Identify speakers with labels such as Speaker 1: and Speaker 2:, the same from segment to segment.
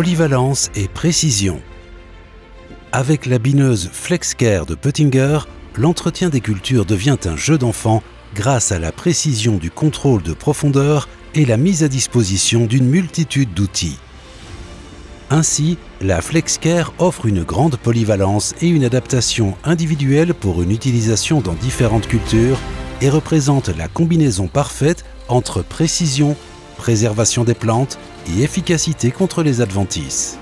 Speaker 1: Polyvalence et précision. Avec la bineuse FlexCare de Pöttinger, l'entretien des cultures devient un jeu d'enfant grâce à la précision du contrôle de profondeur et la mise à disposition d'une multitude d'outils. Ainsi, la FlexCare offre une grande polyvalence et une adaptation individuelle pour une utilisation dans différentes cultures et représente la combinaison parfaite entre précision, préservation des plantes et efficacité contre les adventices.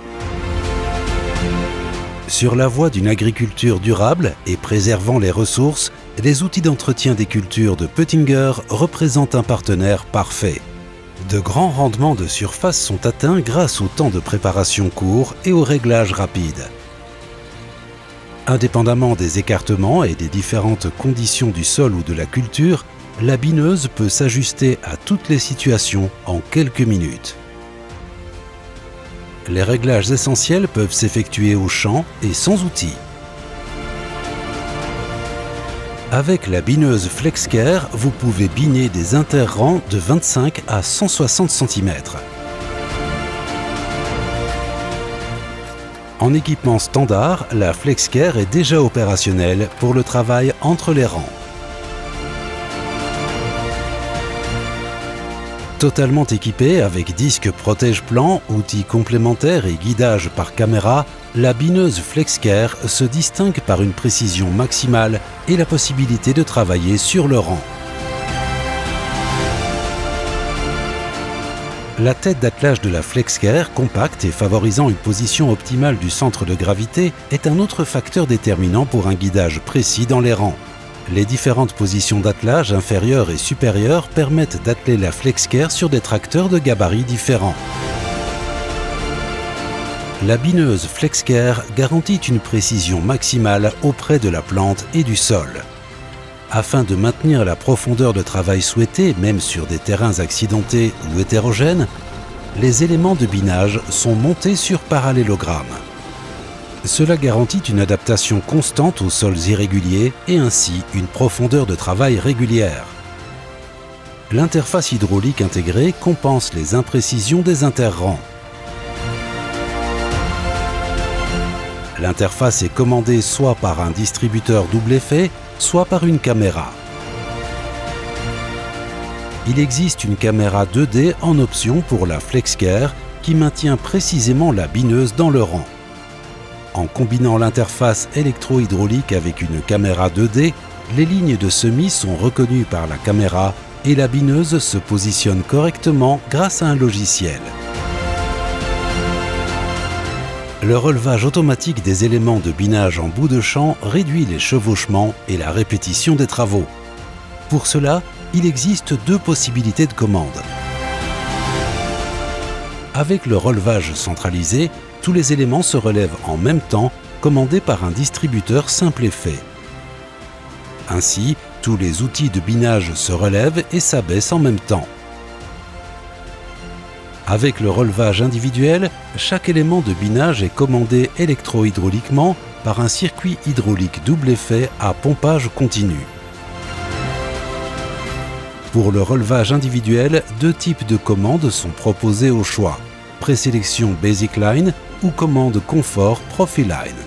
Speaker 1: Sur la voie d'une agriculture durable et préservant les ressources, les outils d'entretien des cultures de Pöttinger représentent un partenaire parfait. De grands rendements de surface sont atteints grâce au temps de préparation court et au réglage rapide. Indépendamment des écartements et des différentes conditions du sol ou de la culture, la bineuse peut s'ajuster à toutes les situations en quelques minutes. Les réglages essentiels peuvent s'effectuer au champ et sans outils. Avec la bineuse FlexCare, vous pouvez biner des interrangs de 25 à 160 cm. En équipement standard, la FlexCare est déjà opérationnelle pour le travail entre les rangs. Totalement équipée avec disque protège-plan, outils complémentaires et guidage par caméra, la bineuse FlexCare se distingue par une précision maximale et la possibilité de travailler sur le rang. La tête d'attelage de la FlexCare, compacte et favorisant une position optimale du centre de gravité, est un autre facteur déterminant pour un guidage précis dans les rangs. Les différentes positions d'attelage inférieures et supérieures permettent d'atteler la FlexCare sur des tracteurs de gabarits différents. La bineuse FlexCare garantit une précision maximale auprès de la plante et du sol. Afin de maintenir la profondeur de travail souhaitée, même sur des terrains accidentés ou hétérogènes, les éléments de binage sont montés sur parallélogramme. Cela garantit une adaptation constante aux sols irréguliers et ainsi une profondeur de travail régulière. L'interface hydraulique intégrée compense les imprécisions des interrangs. L'interface est commandée soit par un distributeur double effet, soit par une caméra. Il existe une caméra 2D en option pour la FlexCare qui maintient précisément la bineuse dans le rang. En combinant l'interface électro-hydraulique avec une caméra 2D, les lignes de semis sont reconnues par la caméra et la bineuse se positionne correctement grâce à un logiciel. Le relevage automatique des éléments de binage en bout de champ réduit les chevauchements et la répétition des travaux. Pour cela, il existe deux possibilités de commande. Avec le relevage centralisé, tous les éléments se relèvent en même temps, commandés par un distributeur simple effet. Ainsi, tous les outils de binage se relèvent et s'abaissent en même temps. Avec le relevage individuel, chaque élément de binage est commandé électro-hydrauliquement par un circuit hydraulique double effet à pompage continu. Pour le relevage individuel, deux types de commandes sont proposées au choix: présélection Basic Line ou commande confort Profi-Line.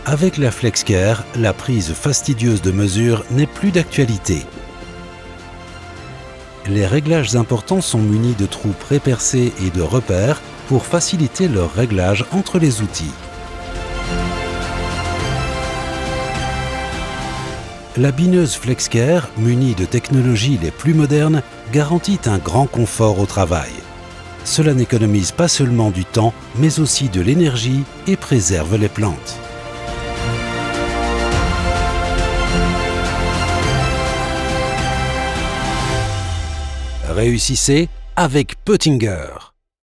Speaker 1: Avec la FlexCare, la prise fastidieuse de mesure n'est plus d'actualité. Les réglages importants sont munis de trous pré-percés et de repères pour faciliter leur réglage entre les outils. La bineuse FlexCare, munie de technologies les plus modernes, garantit un grand confort au travail. Cela n'économise pas seulement du temps, mais aussi de l'énergie et préserve les plantes. Réussissez avec Pöttinger.